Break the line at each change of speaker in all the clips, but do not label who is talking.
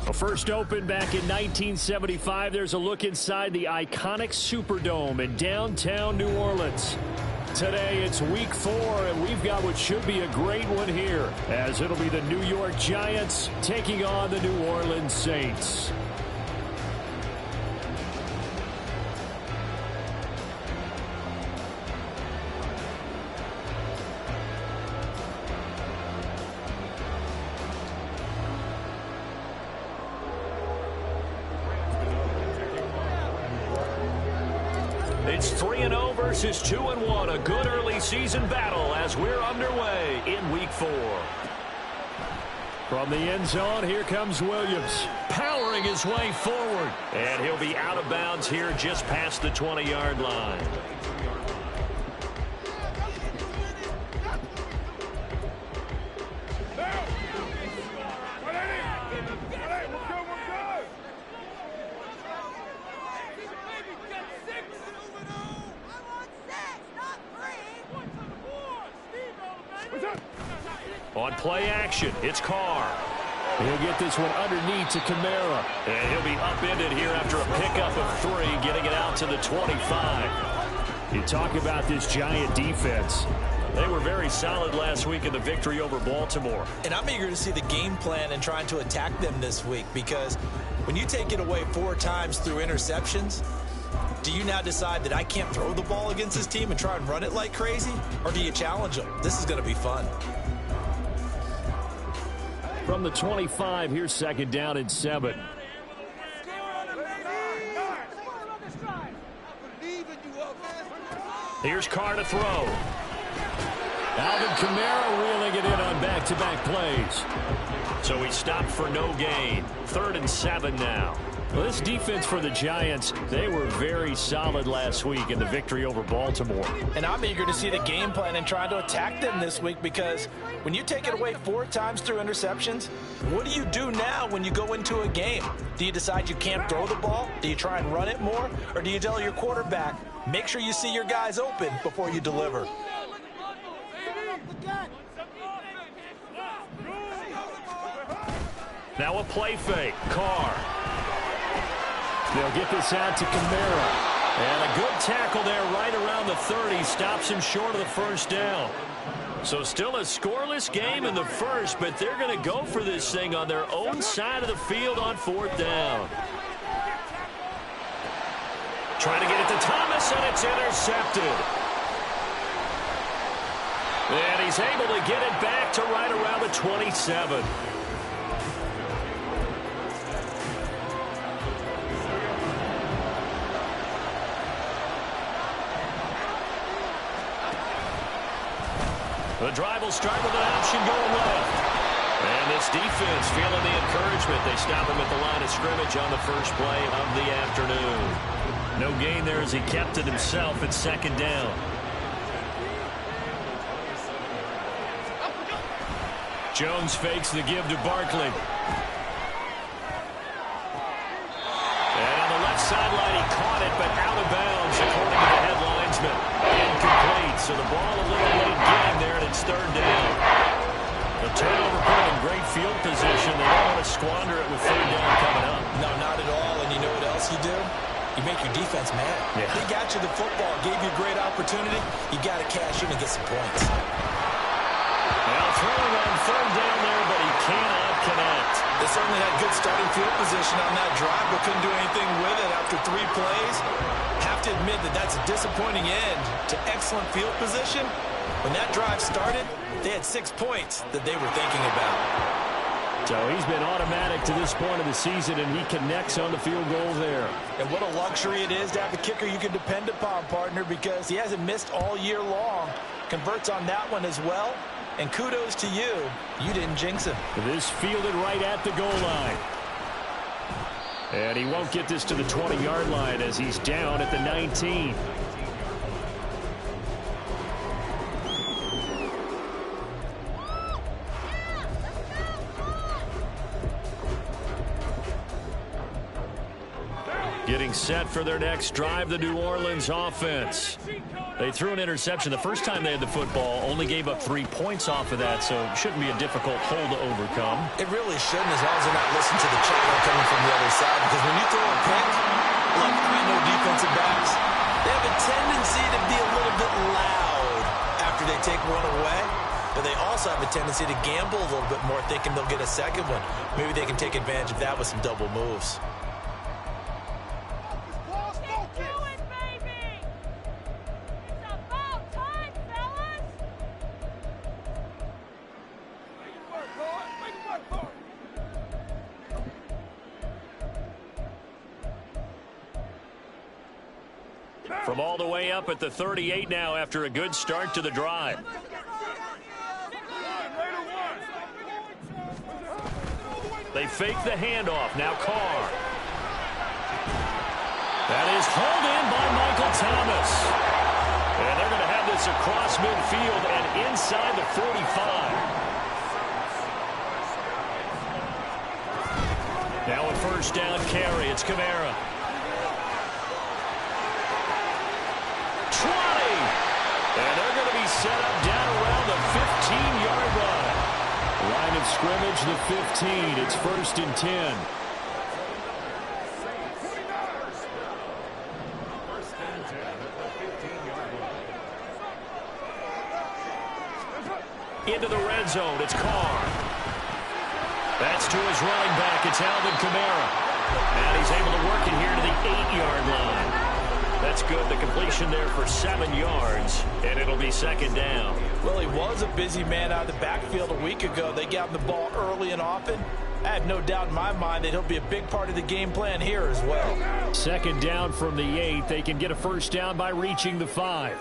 Well, first opened back in 1975, there's a look inside the iconic Superdome in downtown New Orleans. Today, it's week 4, and we've got what should be a great one here, as it'll be the New York Giants taking on the New Orleans Saints. It's 3-0 versus 2-1. A good early season battle as we're underway in week 4. From the end zone, here comes Williams, powering his way forward. And he'll be out of bounds here just past the 20-yard line. On play action, it's Carr. He'll get this one underneath to Kamara. And he'll be upended here after a pickup of 3, getting it out to the 25. You talk about this Giant defense. They were very solid last week in the victory over Baltimore.
And I'm eager to see the game plan and trying to attack them this week, because when you take it away 4 times through interceptions, do you now decide that I can't throw the ball against this team and try and run it like crazy? Or do you challenge them? This is going to be fun.
From the 25, here's second down and 7. Here's Carr to throw. Alvin Kamara reeling it in on back-to-back plays. So he stopped for no gain. 3rd and 7 now. Well, this defense for the Giants, they were very solid last week in the victory over Baltimore.
And I'm eager to see the game plan and trying to attack them this week, because when you take it away 4 times through interceptions, what do you do now when you go into a game? Do you decide you can't throw the ball? Do you try and run it more? Or do you tell your quarterback, make sure you see your guys open before you deliver?
Now a play fake. Carr. They'll get this out to Kamara. And a good tackle there right around the 30. Stops him short of the first down. So still a scoreless game in the first, but they're going to go for this thing on their own side of the field on 4th down. Trying to get it to Thomas, and it's intercepted. And he's able to get it back to right around the 27. The drive will start with an option going left. And this defense feeling the encouragement. They stop him at the line of scrimmage on the first play of the afternoon. No gain there as he kept it himself at 2nd down. Jones fakes the give to Barkley. And on the left sideline, he caught it, but out of bounds, according to the head linesman. Incomplete, so the ball a little late getting there, and it's 3rd down. The turnover put him in great field position. They don't want to squander it with 3rd down coming up.
No, not at all. And you know what else you do? You make your defense mad.
Yeah.
They got you the football, gave you a great opportunity. You got to cash in and get some points.
Now throwing on 3rd down there, but he cannot connect.
They certainly had good starting field position on that drive, but couldn't do anything with it after 3 plays. Have to admit that that's a disappointing end to excellent field position. When that drive started, they had 6 points that they were thinking about.
So he's been automatic to this point of the season, and he connects on the field goal there.
And what a luxury it is to have a kicker you can depend upon, partner, because he hasn't missed all year long. Converts on that one as well. And kudos to you. You didn't jinx him.
This fielded right at the goal line. And he won't get this to the 20-yard line as he's down at the 19. Getting set for their next drive, the New Orleans offense. They threw an interception the first time they had the football, only gave up 3 points off of that, so it shouldn't be a difficult hole to overcome.
It really shouldn't, as long as they're not listening to the chatter coming from the other side, because when you throw a pick, look, I know defensive backs, they have a tendency to be a little bit loud after they take one away, but they also have a tendency to gamble a little bit more, thinking they'll get a second one. Maybe they can take advantage of that with some double moves.
From all the way up at the 38 now after a good start to the drive. They fake the handoff. Now Carr. That is hauled in by Michael Thomas. And they're going to have this across midfield and inside the 45. Now a first down carry. It's Kamara. 20. And they're going to be set up down around the 15-yard line. Line of scrimmage, the 15. It's 1st and 10. Into the red zone. It's Carr. That's to his running back. It's Alvin Kamara. And he's able to work it here to the 8-yard line. That's good. The completion there for 7 yards, and it'll be 2nd down.
Well, he was a busy man out of the backfield a week ago. They got him the ball early and often. I have no doubt in my mind that he'll be a big part of the game plan here as well.
2nd down from the 8. They can get a first down by reaching the 5.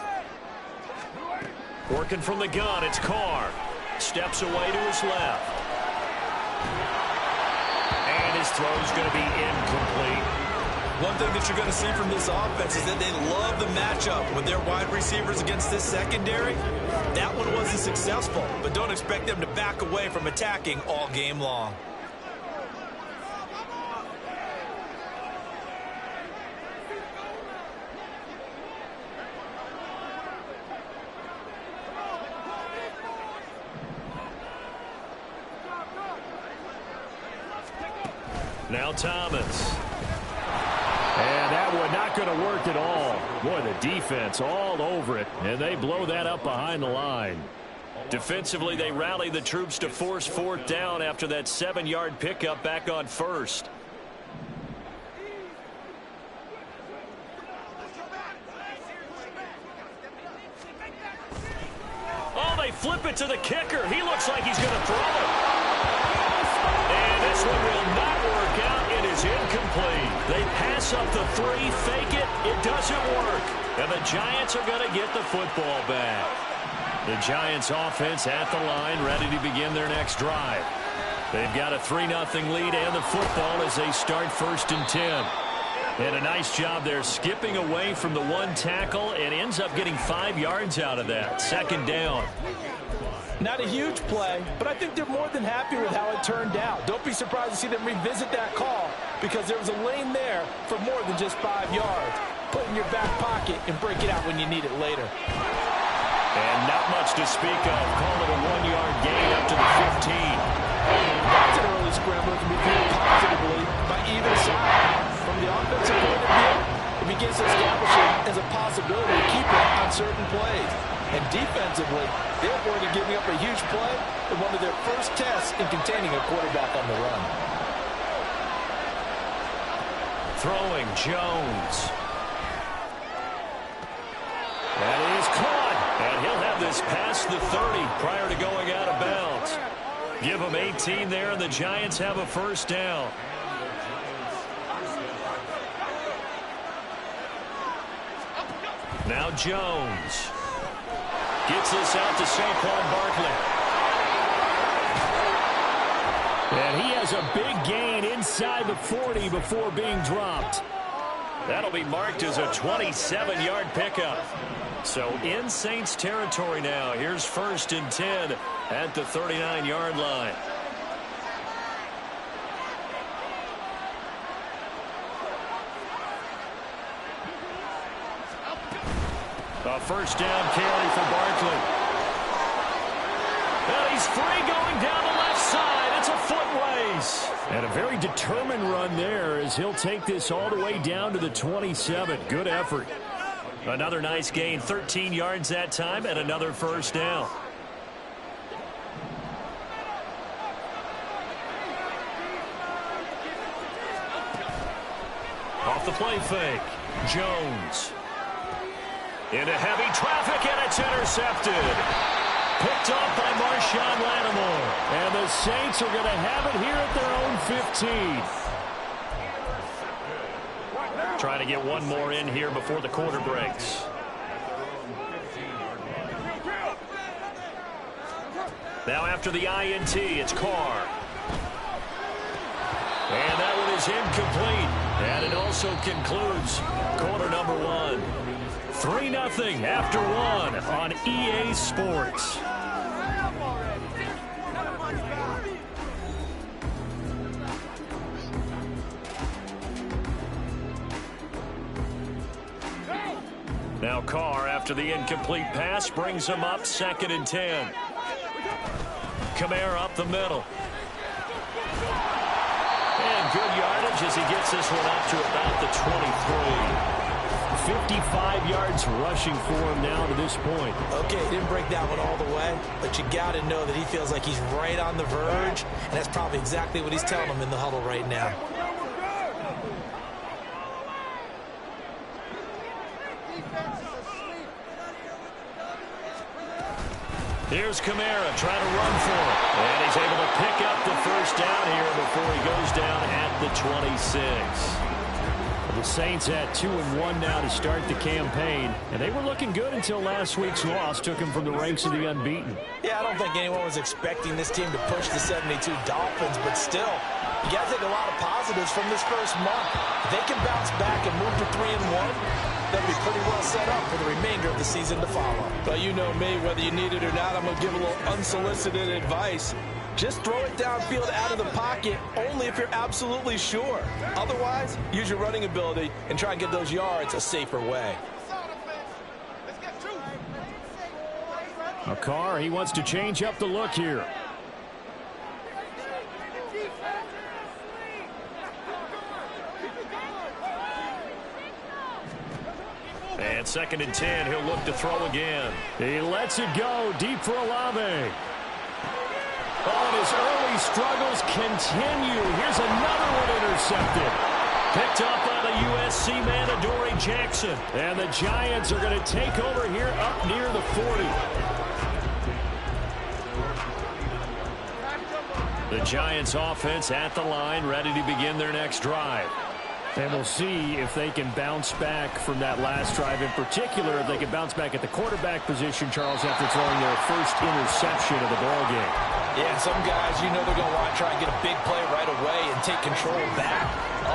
Working from the gun, it's Carr. Steps away to his left. And his throw's going to be incomplete.
One thing that you're going to see from this offense is that they love the matchup with their wide receivers against this secondary. That one wasn't successful, but don't expect them to back away from attacking all game long.
Now Thomas. And that one not going to work at all. Boy, the defense all over it, and they blow that up behind the line. Defensively, they rally the troops to force 4th down after that 7-yard pickup back on 1st. Oh, they flip it to the kicker. He looks like he's going to throw it. And this one will not work out. It is incomplete. They pass up the 3, fake it. It doesn't work. And the Giants are going to get the football back. The Giants offense at the line, ready to begin their next drive. They've got a 3-0 lead and the football as they start 1st and 10. And a nice job there skipping away from the 1 tackle and ends up getting 5 yards out of that. 2nd down.
Not a huge play, but I think they're more than happy with how it turned out. Don't be surprised to see them revisit that call because there was a lane there for more than just 5 yards. Put it in your back pocket and break it out when you need it later.
And not much to speak of. Call it a 1-yard gain up to the 15.
That's an early scrambler can be viewed positively by either side. From the offensive point of view, it begins to establish it as a possibility to keep it on certain plays. And defensively, they avoided giving up a huge play in one of their first tests in containing a quarterback on the run.
Throwing Jones. That is caught. And he'll have this past the 30 prior to going out of bounds. Give them 18 there, and the Giants have a first down. Now Jones. Gets this out to Saquon Barkley. And he has a big gain inside the 40 before being dropped. That'll be marked as a 27-yard pickup. So in Saints territory now. Here's 1st and 10 at the 39-yard line. A first down carry for Barkley. And he's free going down the left side. It's a foot race. And a very determined run there as he'll take this all the way down to the 27. Good effort. Another nice gain, 13 yards that time, and another first down. Off the play fake, Jones. Into heavy traffic, and it's intercepted. Picked off by Marshawn Lattimore. And the Saints are going to have it here at their own 15. Trying to get one more in here before the quarter breaks. Now after the INT, it's Carr. And that one is incomplete. And it also concludes quarter number one. 3-0 after one on EA Sports. Now Carr, after the incomplete pass, brings him up 2nd and 10. Kamara up the middle. And good yardage as he gets this one up to about the 23. 55 yards rushing for him now to this point.
Okay, he didn't break that one all the way, but you got to know that he feels like he's right on the verge, and that's probably exactly what he's telling him in the huddle right now.
Here's Kamara trying to run for it. And he's able to pick up the first down here before he goes down at the 26. The Saints at 2-1 now to start the campaign. And they were looking good until last week's loss took them from the ranks of the unbeaten.
Yeah, I don't think anyone was expecting this team to push the 72 Dolphins, but still, you got to take a lot of positives from this first month. If they can bounce back and move to 3-1, they'll be pretty well set up for the remainder of the season to follow.
But you know me, whether you need it or not, I'm going to give a little unsolicited advice. Just throw it downfield out of the pocket only if you're absolutely sure. Otherwise, use your running ability and try and get those yards a safer way.
A Carr, he wants to change up the look here. And 2nd and 10, he'll look to throw again. He lets it go deep for Olave. Oh, and his early struggles continue. Here's another one intercepted. Picked up by the USC man, Adoree Jackson. And the Giants are going to take over here up near the 40. The Giants offense at the line, ready to begin their next drive. And we'll see if they can bounce back from that last drive. In particular, if they can bounce back at the quarterback position, Charles, after throwing their first interception of the ballgame.
Yeah, some guys, you know they're going to want to try and get a big play right away and take control back.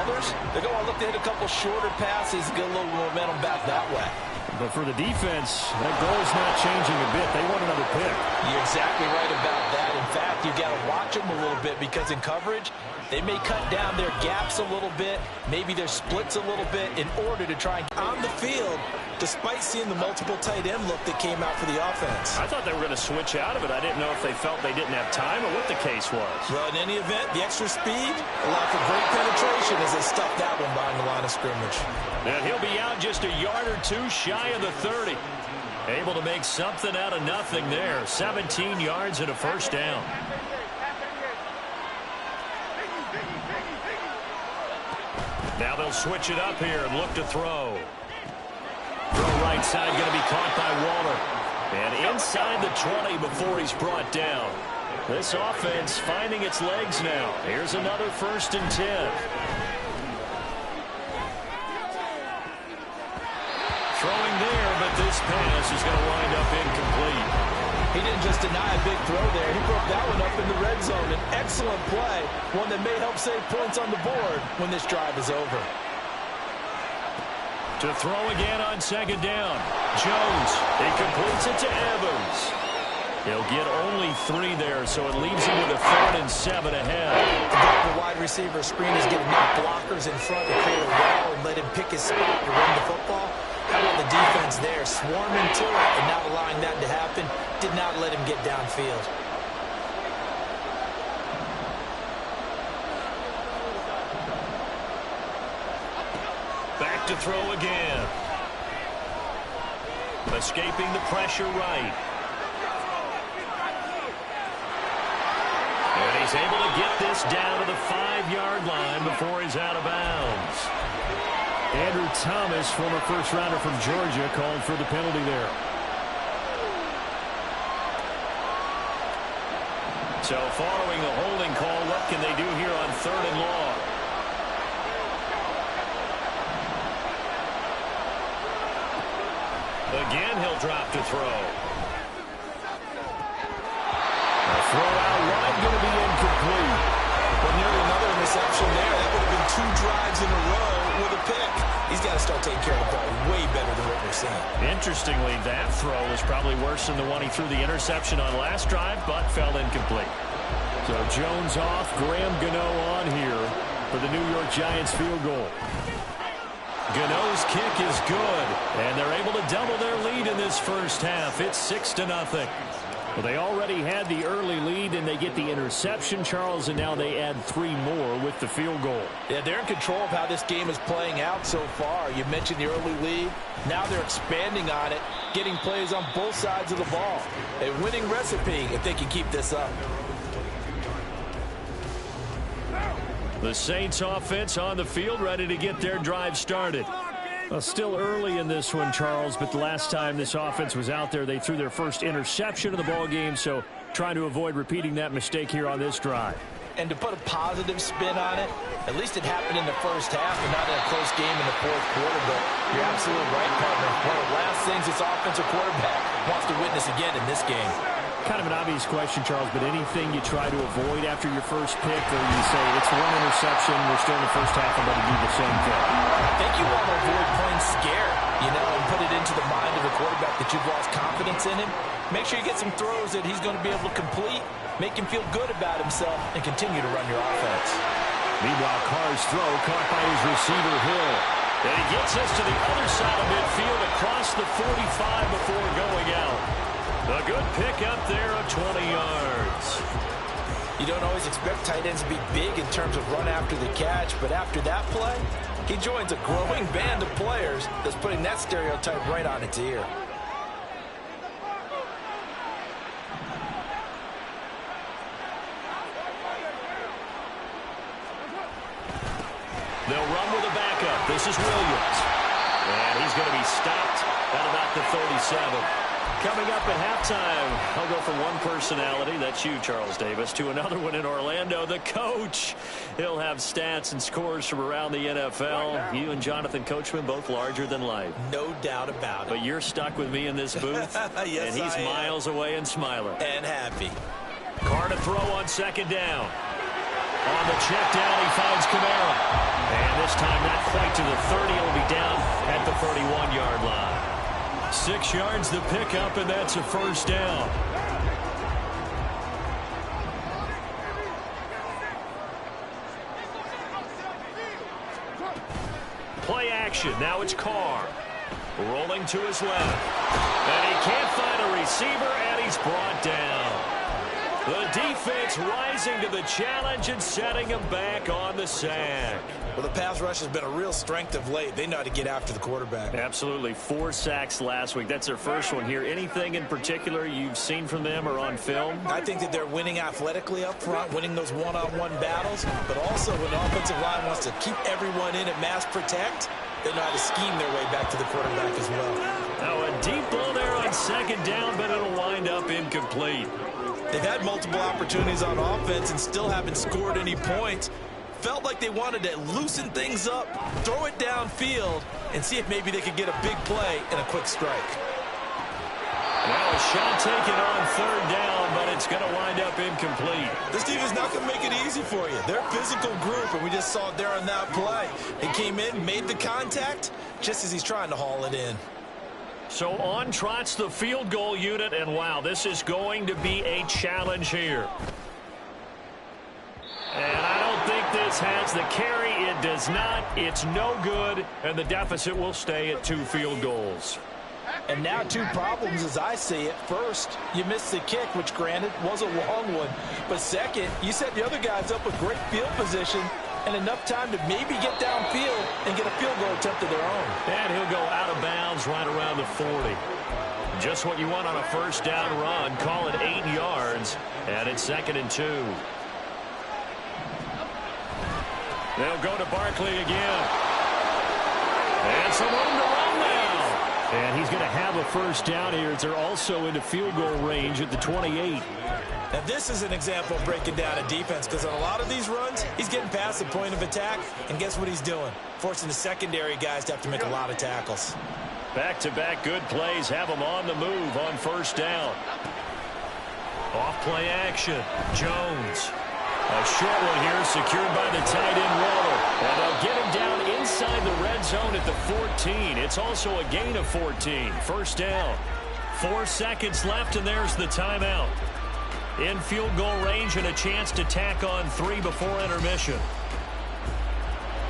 Others, they're going to look to hit a couple shorter passes and get a little momentum back that way.
But for the defense, that goal's not changing a bit. They want another pick.
You're exactly right about that. In fact, you've got to watch them a little bit because in coverage, they may cut down their gaps a little bit, maybe their splits a little bit in order to try and get on the field, despite seeing the multiple tight end look that came out for the offense.
I thought they were going to switch out of it. I didn't know if they felt they didn't have time or what the case was.
Well, in any event, the extra speed allowed for great penetration as they stuffed that one behind the line of scrimmage.
And he'll be out just a yard or two shy of the 30. Able to make something out of nothing there. 17 yards and a first down. Now they'll switch it up here and look to throw. Throw right side, going to be caught by Waller. And inside the 20 before he's brought down. This offense finding its legs now. Here's another 1st and 10. Throwing there, but this pass is going to wind up incomplete.
He didn't just deny a big throw there. He broke that one up in the red zone. An excellent play, one that may help save points on the board when this drive is over.
To throw again on 2nd down. Jones, he completes it to Evans. He'll get only 3 there, so it leaves him with a 3rd and 7 ahead.
The wide receiver screen is getting enough blockers in front to create a wall and let him pick his spot to run the football. How about the defense there, swarming to it and not allowing that to happen? Did not let him get downfield.
Back to throw again. Escaping the pressure right. And he's able to get this down to the 5-yard line before he's out of bounds. Andrew Thomas, former first-rounder from Georgia, called for the penalty there. So following the holding call, what can they do here on 3rd and long? Again, he'll drop to throw. A throw out wide, going to be incomplete.
Well, nearly another interception there. That would have been 2 drives in a row with a pick. He's got to start taking care of the ball way better than what we're seeing.
Interestingly, that throw was probably worse than the one he threw the interception on last drive, but fell incomplete. So Jones off, Graham Gano on here for the New York Giants field goal. Gano's kick is good, and they're able to double their lead in this first half. It's 6-0. Well, they already had the early lead, and they get the interception, Charles, and now they add 3 more with the field goal.
Yeah, they're in control of how this game is playing out so far. You mentioned the early lead. Now they're expanding on it, getting plays on both sides of the ball. A winning recipe if they can keep this up.
The Saints offense on the field, ready to get their drive started. Well, still early in this one, Charles, but the last time this offense was out there, they threw their first interception of the ball game, so trying to avoid repeating that mistake here on this drive.
And to put a positive spin on it, at least it happened in the first half and not in a close game in the 4th quarter, but you're absolutely right, partner. One of the last things this offensive quarterback wants to witness again in this game.
Kind of an obvious question, Charles, but anything you try to avoid after your first pick, or you say it's 1 interception, we're still in the first half, I'm going to do the same thing?
I think you want to avoid playing scared, and put it into the mind of the quarterback that you've lost confidence in him. Make sure you get some throws that he's going to be able to complete, make him feel good about himself, and continue to run your offense.
Meanwhile, Carr's throw caught by his receiver, Hill. And he gets us to the other side of midfield across the 45 before going out. A good pick up there of 20 yards.
You don't always expect tight ends to be big in terms of run after the catch, but after that play, he joins a growing band of players that's putting that stereotype right on its ear.
They'll run with a backup. This is Williams. And he's going to be stopped at about the 37. Coming up at halftime, I'll go from one personality, that's you, Charles Davis, to another one in Orlando, the coach. He'll have stats and scores from around the NFL. You and Jonathan Coachman, both larger than life.
No doubt about it.
But you're stuck with me in this booth,
yes,
and he's miles away and smiling.
And happy.
Carr to throw on 2nd down. On the check down, he finds Kamara. And this time not quite to the 30. It'll be down at the 31-yard line. 6 yards the pickup, and that's a first down. Play action. Now it's Carr. Rolling to his left. And he can't find a receiver, and he's brought down. The defense rising to the challenge and setting him back on the sack.
Well, the pass rush has been a real strength of late. They know how to get after the quarterback.
Absolutely. 4 sacks last week. That's their first one here. Anything in particular you've seen from them or on film?
I think that they're winning athletically up front, winning those one-on-one battles, but also when the offensive line wants to keep everyone in and mass protect, they know how to scheme their way back to the quarterback as well.
Now a deep ball there on 2nd down, but it'll wind up incomplete.
They've had multiple opportunities on offense and still haven't scored any points. Felt like they wanted to loosen things up, throw it downfield, and see if maybe they could get a big play and a quick strike.
Now a shot taken on 3rd down, but it's going to wind up incomplete.
This team is not going to make it easy for you. They're a physical group, and we just saw it there on that play. They came in, made the contact, just as he's trying to haul it in.
So on trots the field goal unit, and wow, this is going to be a challenge here. And I don't think if this has the carry. It does not. It's no good, and the deficit will stay at 2 field goals.
And now 2 problems as I see it. First, you missed the kick, which granted was a long one. But second, you set the other guys up with great field position and enough time to maybe get downfield and get a field goal attempt of their own.
And he'll go out of bounds right around the 40. Just what you want on a first down run. Call it 8 yards, and it's 2nd and 2. They'll go to Barkley again. And some room to run now. And he's going to have a first down here. They're also into field goal range at the 28.
Now, this is an example of breaking down a defense, because on a lot of these runs, he's getting past the point of attack, and guess what he's doing? Forcing the secondary guys to have to make a lot of tackles.
Back-to-back good plays have them on the move on first down. Off play action. Jones. A short one here secured by the tight end Waller. And they'll get him down inside the red zone at the 14. It's also a gain of 14. First down. 4 seconds left, and there's the timeout. In field goal range and a chance to tack on 3 before intermission.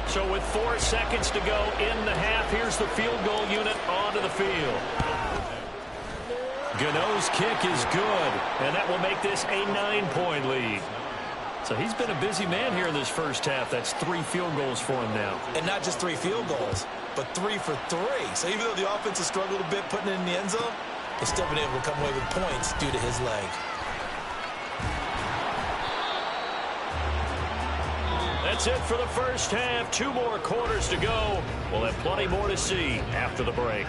So with 4 seconds to go in the half, here's the field goal unit onto the field. Gano's kick is good, and that will make this a 9-point lead. So he's been a busy man here in this first half. That's 3 field goals for him now.
And not just 3 field goals, but 3 for 3. So even though the offense has struggled a bit putting it in the end zone, they've still been able to come away with points due to his leg.
That's it for the first half. 2 more quarters to go. We'll have plenty more to see after the break.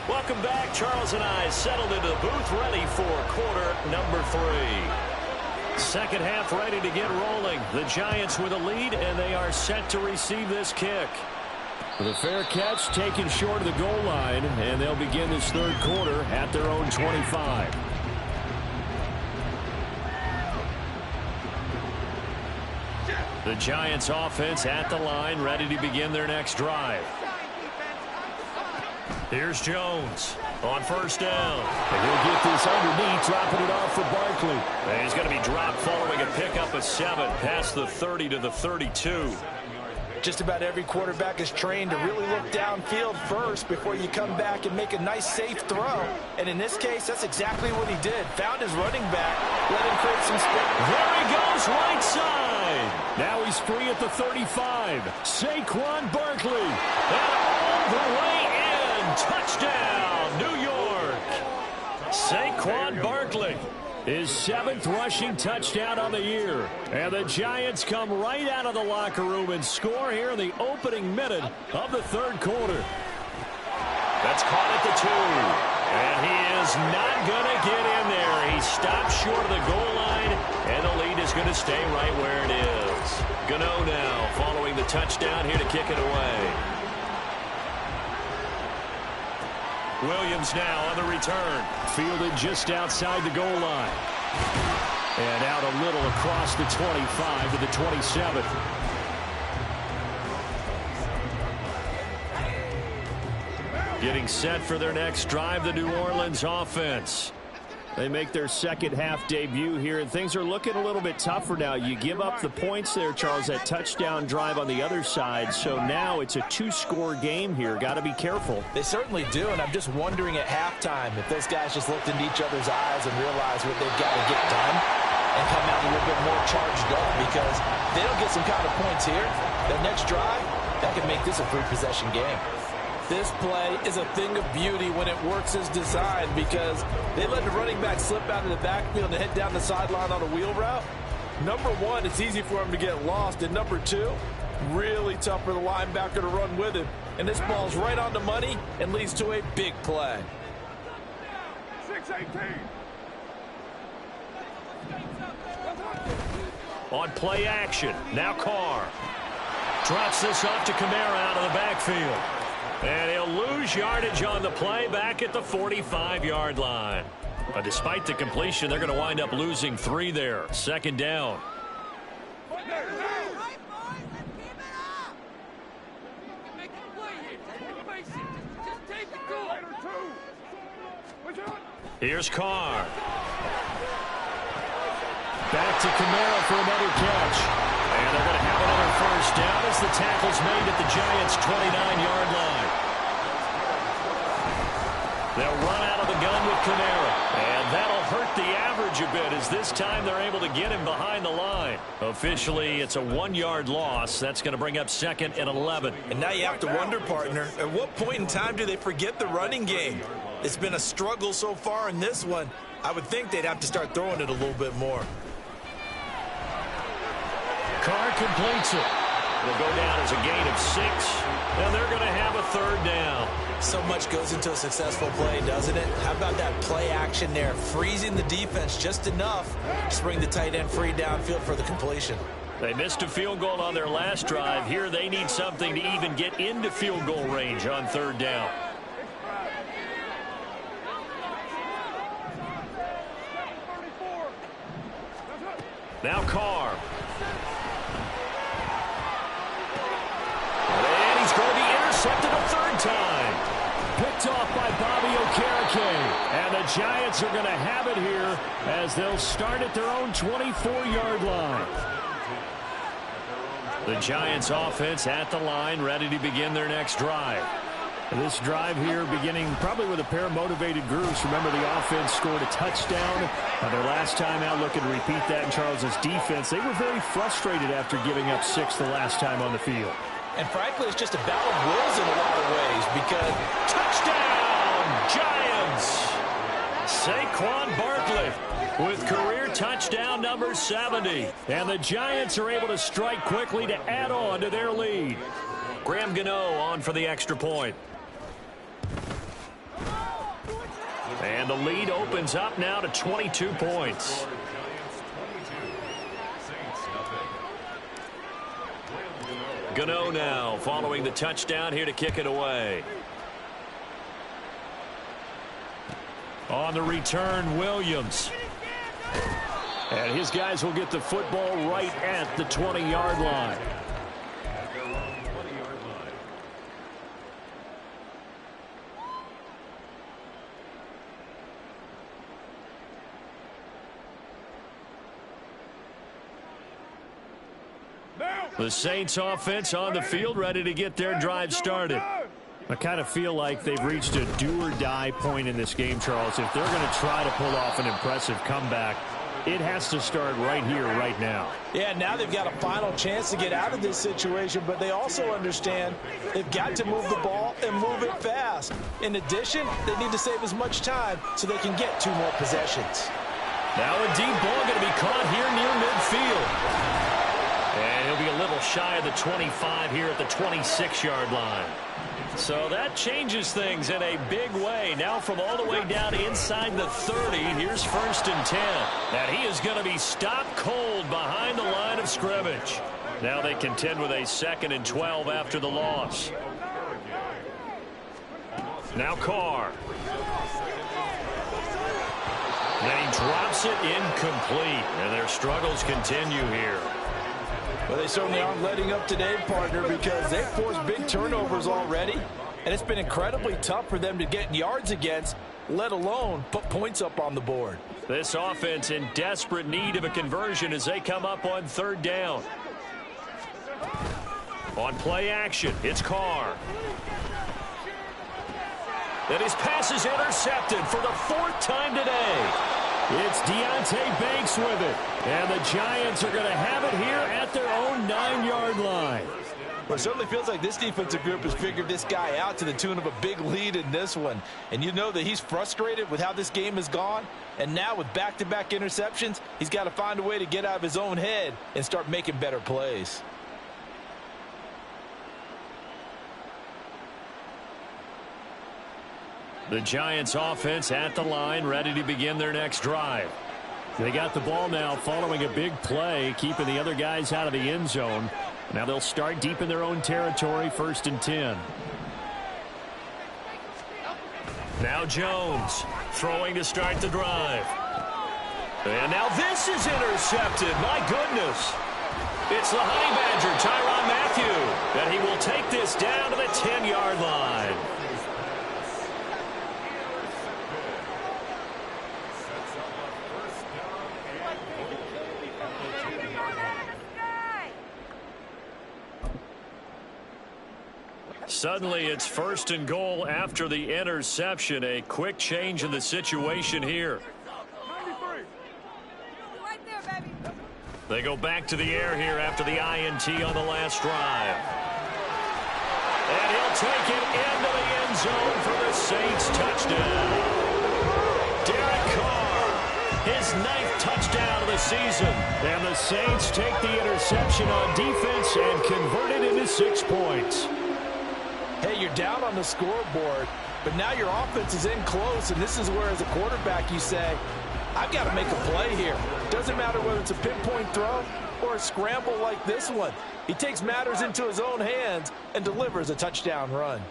Welcome back. Charles and I settled into the booth, ready for quarter number 3. Second half ready to get rolling. The Giants with a lead, and they are set to receive this kick. With a fair catch taken short of the goal line, and they'll begin this third quarter at their own 25. The Giants offense at the line, ready to begin their next drive. Here's Jones on first down. And he'll get this underneath, dropping it off for Barkley. And he's going to be dropped following a pickup of 7 past the 30 to the 32.
Just about every quarterback is trained to really look downfield first before you come back and make a nice, safe throw. And in this case, that's exactly what he did. Found his running back, let him create some space.
There he goes, right side. Now he's free at the 35. Saquon Barkley. And all the way in. Touchdown, New York. Saquon Barkley, his 7th rushing touchdown on the year. And the Giants come right out of the locker room and score here in the opening minute of the third quarter. That's caught at the 2. And he is not going to get in there. He stopped short of the goal line, and the lead is going to stay right where it is. Gano now following the touchdown here to kick it away. Williams now on the return. Fielded just outside the goal line. And out a little across the 25 to the 27. Getting set for their next drive, the New Orleans offense. They make their second half debut here, and things are looking a little bit tougher now. You give up the points there, Charles, that touchdown drive on the other side. So now it's a 2-score game here. Got to be careful.
They certainly do, and I'm just wondering at halftime if those guys just looked into each other's eyes and realized what they've got to get done and come out a little bit more charged up, because if they don't get some kind of points here, that next drive, that could make this a 3-possession game. This play is a thing of beauty when it works as designed, because they let the running back slip out of the backfield and head down the sideline on a wheel route. Number 1, it's easy for him to get lost. And number 2, really tough for the linebacker to run with him. And this ball's right on the money and leads to a big play.
6-18.
On play action, now Carr. Drops this off to Kamara out of the backfield. And he'll lose yardage on the play back at the 45-yard line. But despite the completion, they're going to wind up losing 3 there. Second down. Here's Carr. Back to Kamara for another catch. And they're going to have another first down as the tackle's made at the Giants' 29-yard line. They'll run out of the gun with Kamara. And that'll hurt the average a bit as this time they're able to get him behind the line. Officially, it's a 1-yard loss. That's going to bring up 2nd and 11.
And now you have to wonder, partner, at what point in time do they forget the running game? It's been a struggle so far in this one. I would think they'd have to start throwing it a little bit more.
Carr completes it. It'll go down as a gain of 6, and they're going to have a 3rd down.
So much goes into a successful play, doesn't it? How about that play action there, freezing the defense just enough to bring the tight end free downfield for the completion.
They missed a field goal on their last drive. Here they need something to even get into field goal range on 3rd down. Now Carr. And he's going to be intercepted a 3rd time. Picked off by Bobby Okereke. And the Giants are going to have it here as they'll start at their own 24-yard line. The Giants offense at the line, ready to begin their next drive. This drive here beginning probably with a pair of motivated groups. Remember, the offense scored a touchdown. Their last time out, looking to repeat that in Charles's defense. They were very frustrated after giving up 6 the last time on the field.
And frankly, it's just a battle of wills in a lot of ways because
touchdown, Giants! Saquon Barkley with career touchdown number 70. And the Giants are able to strike quickly to add on to their lead. Graham Gano on for the extra point. And the lead opens up now to 22 points. Gano now following the touchdown here to kick it away. On the return, Williams. And his guys will get the football right at the 20-yard line. The Saints offense on the field, ready to get their drive started. I kind of feel like they've reached a do-or-die point in this game, Charles. If they're going to try to pull off an impressive comeback, it has to start right here, right now.
Yeah, now they've got a final chance to get out of this situation, but they also understand they've got to move the ball and move it fast. In addition, they need to save as much time so they can get 2 more possessions.
Now a deep ball going to be caught here near midfield. And he'll be a little shy of the 25 here at the 26-yard line. So that changes things in a big way. Now from all the way down inside the 30, here's 1st and 10. And he is going to be stopped cold behind the line of scrimmage. Now they contend with a 2nd and 12 after the loss. Now Carr. Then he drops it incomplete. And their struggles continue here.
Well, they certainly aren't letting up today, partner, because they've forced big turnovers already. And it's been incredibly tough for them to get yards against, let alone put points up on the board.
This offense in desperate need of a conversion as they come up on 3rd down. On play action, it's Carr. And his pass is intercepted for the 4th time today. It's Deonte Banks with it. And the Giants are going to have it here at their own 9-yard line.
Well, it certainly feels like this defensive group has figured this guy out to the tune of a big lead in this one. And you know that he's frustrated with how this game has gone. And now with back-to-back interceptions, he's got to find a way to get out of his own head and start making better plays.
The Giants offense at the line, ready to begin their next drive. They got the ball now following a big play, keeping the other guys out of the end zone. Now they'll start deep in their own territory, 1st and 10. Now Jones throwing to start the drive. And now this is intercepted. My goodness. It's the Honey Badger, Tyrann Mathieu, and he will take this down to the 10-yard line. Suddenly, it's 1st and goal after the interception. A quick change in the situation here. They go back to the air here after the INT on the last drive. And he'll take it into the end zone for the Saints touchdown. Derek Carr, his 9th touchdown of the season. And the Saints take the interception on defense and convert it into 6 points.
Hey, you're down on the scoreboard, but now your offense is in close, and this is where, as a quarterback, you say, I've got to make a play here. Doesn't matter whether it's a pinpoint throw or a scramble like this one. He takes matters into his own hands and delivers a touchdown run.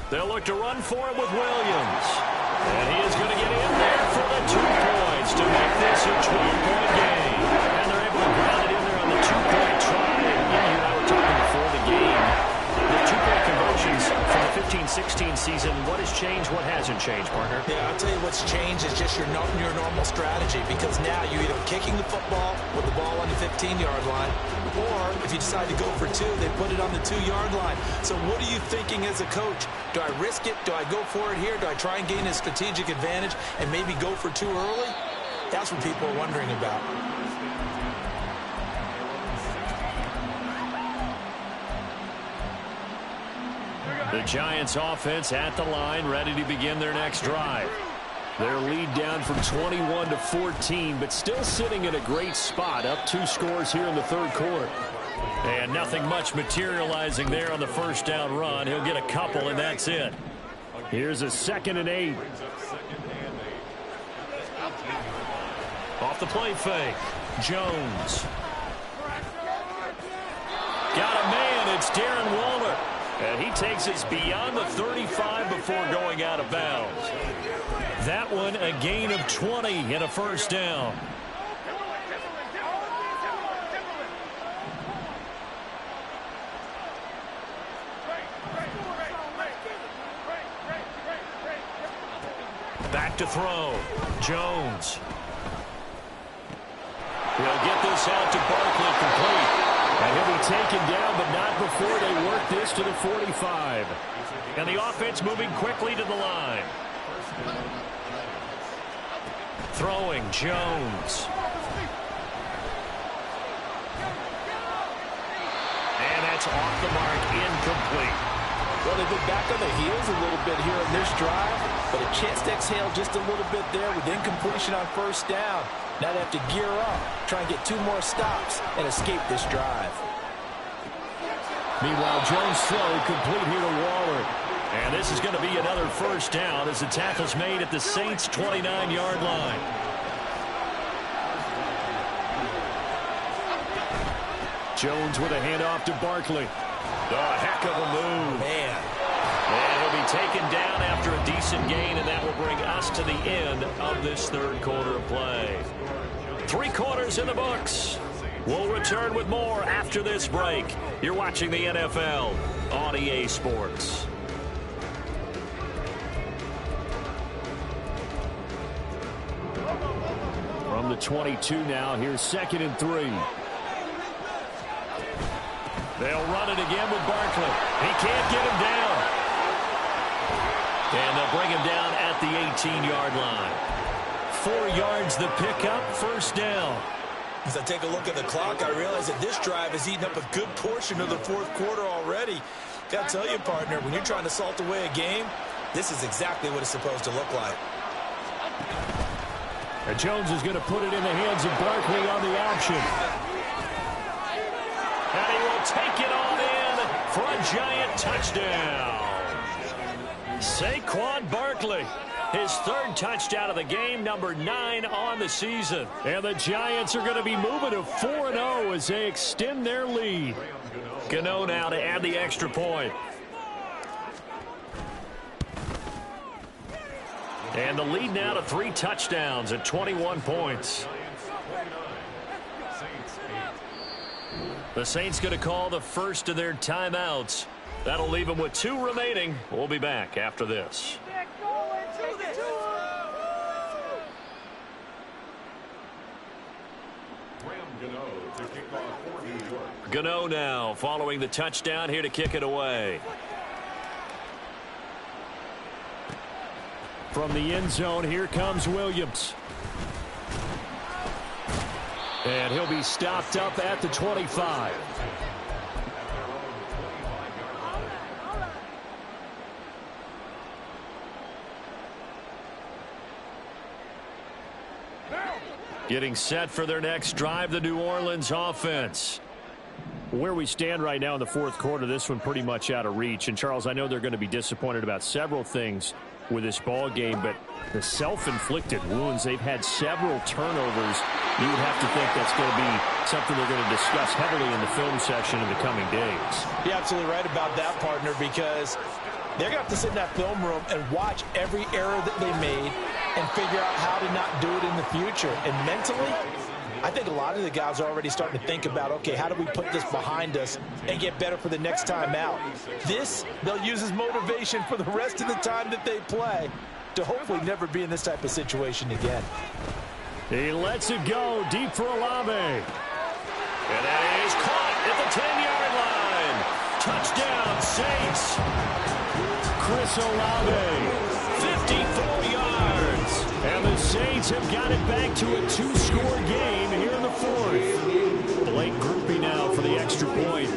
They'll look to run for it with Williams. And he is going to get in there for the 2 points to make this a 12-point game. And they're able to ground it in there on the 2-point try. And you and I were talking before the game. The 2-point conversions from the 15-16 season, what has changed, what hasn't changed, partner?
Yeah, I'll tell you what's changed is just your normal strategy, because now you're either kicking the football with the ball on the 15-yard line, or if you decide to go for 2, they put it on the 2-yard line. So what are you thinking as a coach? Do I risk it? Do I go for it here? Do I try and gain a strategic advantage and maybe go for 2 early? That's what people are wondering about.
The Giants offense at the line, ready to begin their next drive. Their lead down from 21 to 14, but still sitting in a great spot, up 2 scores here in the 3rd quarter. And nothing much materializing there on the first down run. He'll get a couple, and that's it. Here's a 2nd and 8. Off the play fake. Jones. Got a man. It's Darren Waller. And he takes us beyond the 35 before going out of bounds. That one, a gain of 20 and a first down. Back to throw. Jones. He'll get this out to Barkley, complete. And he'll be taken down, but not before they work this to the 45. And the offense moving quickly to the line. Throwing, Jones. And that's off the mark, incomplete.
Well, they've been back on their heels a little bit here in this drive, but a chance to exhale just a little bit there with incompletion on first down. Now they have to gear up, try and get 2 more stops, and escape this drive.
Meanwhile, Jones throw complete here to Waller. And this is going to be another first down as the tackle's made at the Saints' 29-yard line. Jones with a handoff to Barkley. A heck of a move.
Man.
And he'll be taken down after a decent gain, and that will bring us to the end of this 3rd quarter of play. 3 quarters in the books. We'll return with more after this break. You're watching the NFL on EA Sports. From the 22 now, here's 2nd and 3. They'll run it again with Barkley. He can't get him down. And they'll bring him down at the 18-yard line. 4 yards the pickup, first down.
As I take a look at the clock, I realize that this drive has eaten up a good portion of the 4th quarter already. Got to tell you, partner, when you're trying to salt away a game, this is exactly what it's supposed to look like.
And Jones is going to put it in the hands of Barkley on the option. And he will take it on in for a giant touchdown. Saquon Barkley His third touchdown of the game, number 9 on the season. And the Giants are going to be moving to 4-0 as they extend their lead. Gano now to add the extra point. And the lead now to 3 touchdowns at 21 points. The Saints going to call the first of their timeouts. That'll leave them with 2 remaining. We'll be back after this. Gano now following the touchdown, here to kick it away. From the end zone, here comes Williams. And he'll be stopped up at the 25. Getting set for their next drive, the New Orleans offense. Where we stand right now in the fourth quarter, this one pretty much out of reach. And, Charles, I know they're going to be disappointed about several things with this ball game, but the self-inflicted wounds, they've had several turnovers. You would have to think that's going to be something they're going to discuss heavily in the film session in the coming days.
You're absolutely right about that, partner, because they're going to have to sit in that film room and watch every error that they made and figure out how to not do it in the future. And mentally, I think a lot of the guys are already starting to think about, okay, how do we put this behind us and get better for the next time out? This, they'll use as motivation for the rest of the time that they play to hopefully never be in this type of situation again.
He lets it go deep for Olave. And that is caught at the 10-yard line. Touchdown, Saints. Chris Olave, 54 yards. And the Saints have got it back to a 2-score game here in the fourth. Blake Groupie now for the extra point.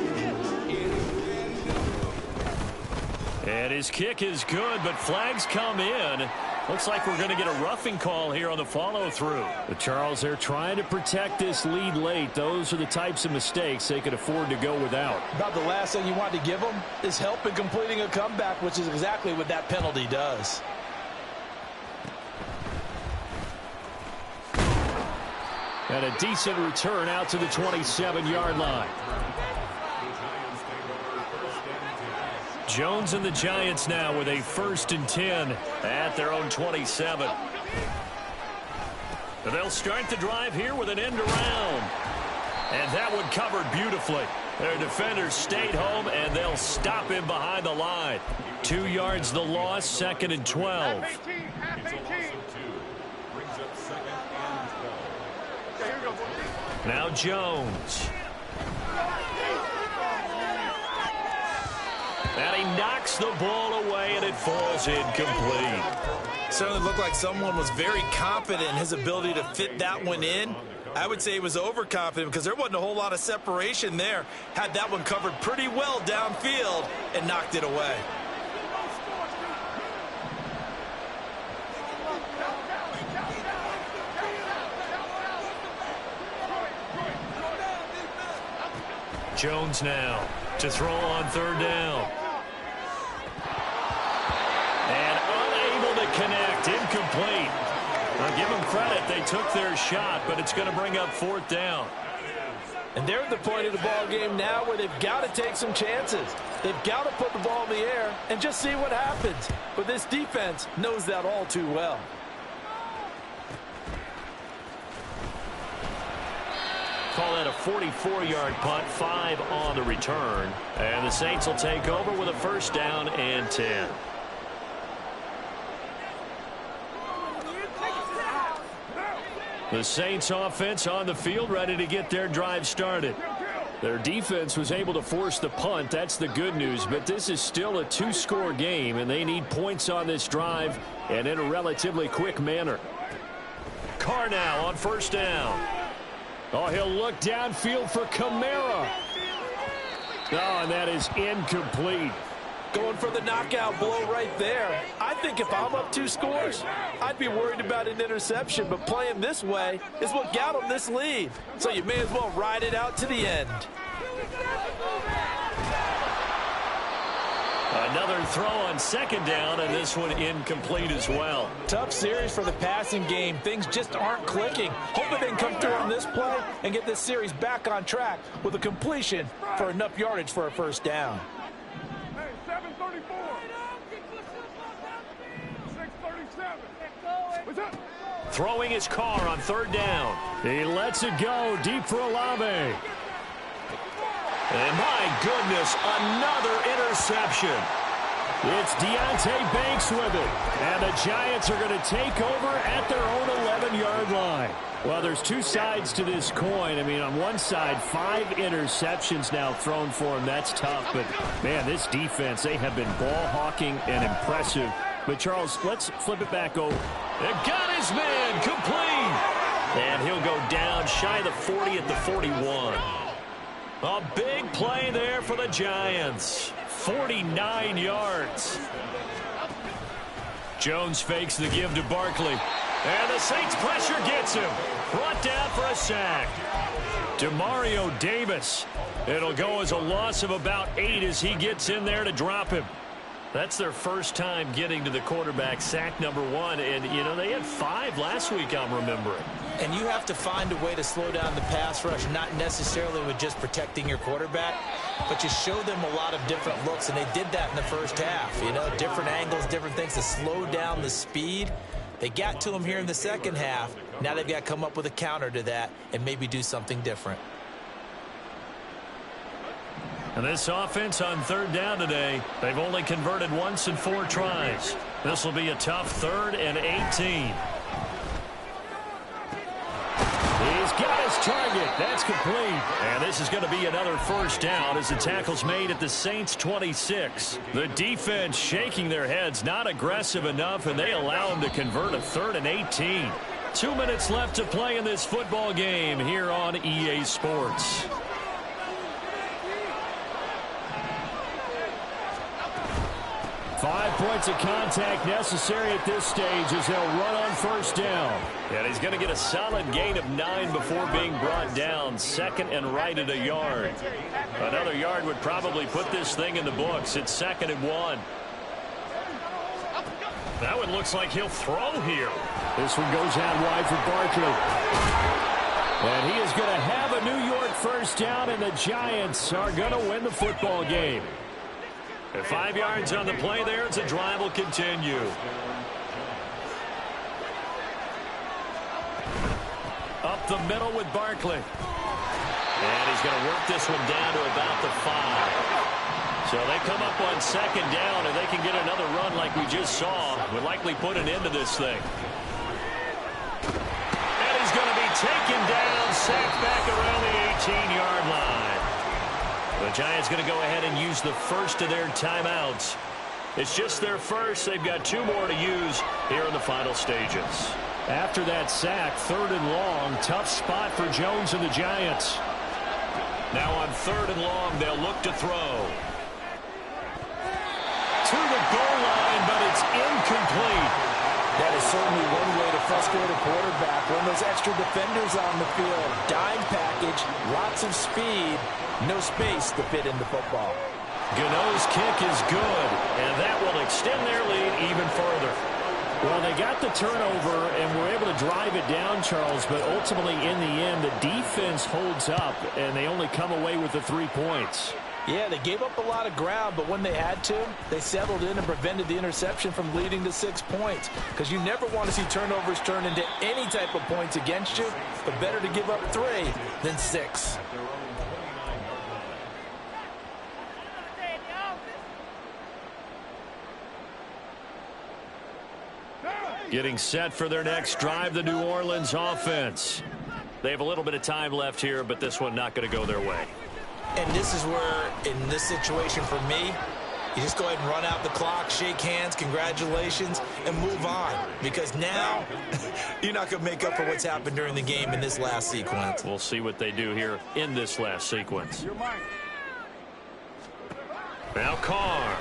And his kick is good, but flags come in. Looks like we're going to get a roughing call here on the follow-through. But Charles, they're trying to protect this lead late. Those are the types of mistakes they could afford to go without.
About the last thing you want to give them is help in completing a comeback, which is exactly what that penalty does.
And a decent return out to the 27-yard line. Jones and the Giants now with a 1st and 10 at their own 27. They'll start the drive here with an end around. And that one covered beautifully. Their defenders stayed home, and they'll stop him behind the line. 2 yards the loss, 2nd and 12. Now Jones. And he knocks the ball away, and it falls incomplete.
Certainly looked like someone was very confident in his ability to fit that one in. I would say he was overconfident because there wasn't a whole lot of separation there. Had that one covered pretty well downfield and knocked it away.
Jones now to throw on 3rd down. And unable to connect, incomplete. I'll give them credit, they took their shot, but it's going to bring up 4th down.
And they're at the point of the ball game now where they've got to take some chances. They've got to put the ball in the air and just see what happens. But this defense knows that all too well.
Call that a 44-yard punt, 5 on the return. And the Saints will take over with a 1st down and 10. The Saints offense on the field ready to get their drive started. Their defense was able to force the punt. That's the good news. But this is still a 2-score game, and they need points on this drive and in a relatively quick manner. Carr now on 1st down. Oh, he'll look downfield for Kamara. Oh, and that is incomplete.
Going for the knockout blow right there. I think if I'm up 2 scores, I'd be worried about an interception, but playing this way is what got them this lead. So you may as well ride it out to the end.
Another throw on second down, and this one incomplete as well.
Tough series for the passing game. Things just aren't clicking. Hoping they can come through on this play and get this series back on track with a completion for enough yardage for a first down.
Hey, 734. 637. What's up?
Throwing his car on third down. He lets it go deep for Olave. And my goodness, another interception. It's Deonte Banks with it. And the Giants are going to take over at their own 11-yard line. Well, there's two sides to this coin. I mean, on one side, 5 interceptions now thrown for him. That's tough. But, man, this defense, they have been ball hawking and impressive. But, Charles, let's flip it back over. And got his man complete. And he'll go down shy of the 40 at the 41. A big play there for the Giants. 49 yards. Jones fakes the give to Barkley. And the Saints pressure gets him. Brought down for a sack. Demario Davis. It'll go as a loss of about 8 as he gets in there to drop him. That's their first time getting to the quarterback, sack number 1. And, you know, they had 5 last week, I'm remembering.
And you have to find a way to slow down the pass rush, not necessarily with just protecting your quarterback, but you show them a lot of different looks, and they did that in the first half. You know, different angles, different things to slow down the speed. They got to him here in the second half. Now they've got to come up with a counter to that and maybe do something different.
And this offense on third down today, they've only converted once in 4 tries. This will be a tough 3rd and 18. He's got his target. That's complete. And this is going to be another first down as the tackle's made at the Saints' 26. The defense shaking their heads, not aggressive enough, and they allow him to convert a 3rd and 18. 2 minutes left to play in this football game here on EA Sports. Five points of contact necessary at this stage as they'll run on first down. And he's going to get a solid gain of 9 before being brought down. 2nd and right at a yard. Another yard would probably put this thing in the books. It's 2nd and 1. That one looks like he'll throw here. This one goes out wide for Barkley. And he is going to have a New York first down, and the Giants are going to win the football game. At 5 yards on the play there, it's a drive will continue. Up the middle with Barkley. And he's going to work this one down to about the 5. So they come up on second down, and they can get another run like we just saw. Would likely put an end to this thing. And he's going to be taken down, sacked back around the 18-yard line. The Giants going to go ahead and use the first of their timeouts. It's just their first. They've got 2 more to use here in the final stages. After that sack, 3rd and long, tough spot for Jones and the Giants. Now on 3rd and long, they'll look to throw. To the goal line, but it's incomplete.
That is certainly one way to frustrate a quarterback. When those extra defenders on the field, dime package, lots of speed, no space to fit into football.
Gano's kick is good, and that will extend their lead even further. Well, they got the turnover and were able to drive it down, Charles, but ultimately in the end, the defense holds up, and they only come away with the 3 points.
Yeah, they gave up a lot of ground, but when they had to, they settled in and prevented the interception from leading to 6 points. Because you never want to see turnovers turn into any type of points against you, but better to give up 3 than 6.
Getting set for their next drive, the New Orleans offense. They have a little bit of time left here, but this one not going to go their way.
And this is where, in this situation for me, you just go ahead and run out the clock, shake hands, congratulations, and move on. Because now, you're not going to make up for what's happened during the game in this last sequence.
We'll see what they do here in this last sequence. Now Carr.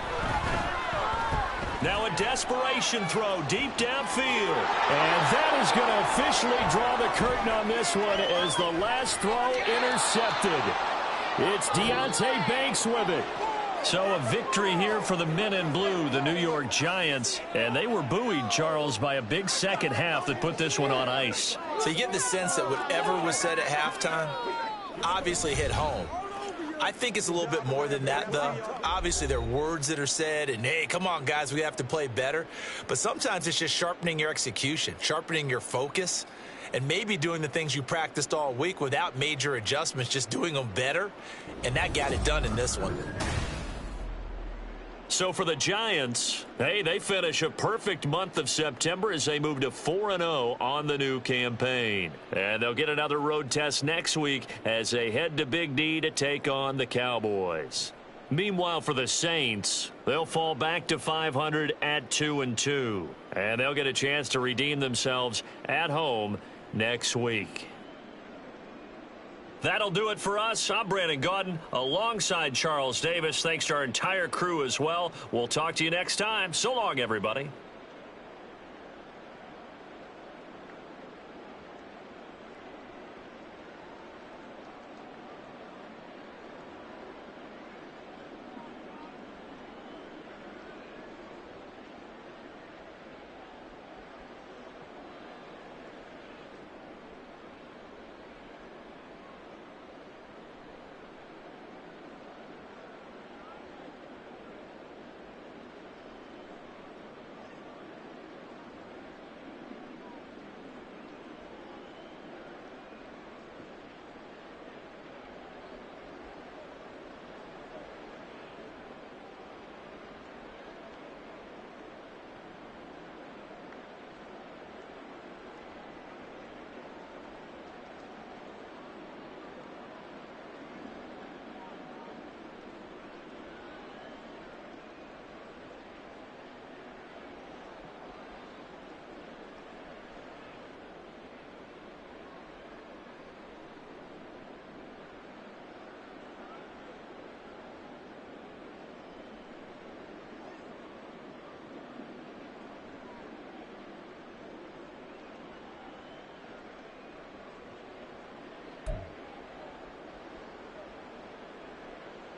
Now a desperation throw deep downfield. And that is going to officially draw the curtain on this one as the last throw intercepted. It's Deonte Banks with it. So a victory here for the men in blue, the New York Giants. And they were buoyed, Charles, by a big second half that put this one on ice.
So you get the sense that whatever was said at halftime obviously hit home. I think it's a little bit more than that, though. Obviously, there are words that are said, and, hey, come on, guys, we have to play better. But sometimes it's just sharpening your execution, sharpening your focus, and maybe doing the things you practiced all week without major adjustments, just doing them better. And that got it done in this one.
So for the Giants, hey, they finish a perfect month of September as they move to 4-0 on the new campaign. And they'll get another road test next week as they head to Big D to take on the Cowboys. Meanwhile, for the Saints, they'll fall back to 500 at 2-2. And they'll get a chance to redeem themselves at home next week. That'll do it for us. I'm Brandon Gaudin alongside Charles Davis. Thanks to our entire crew as well. We'll talk to you next time. So long, everybody.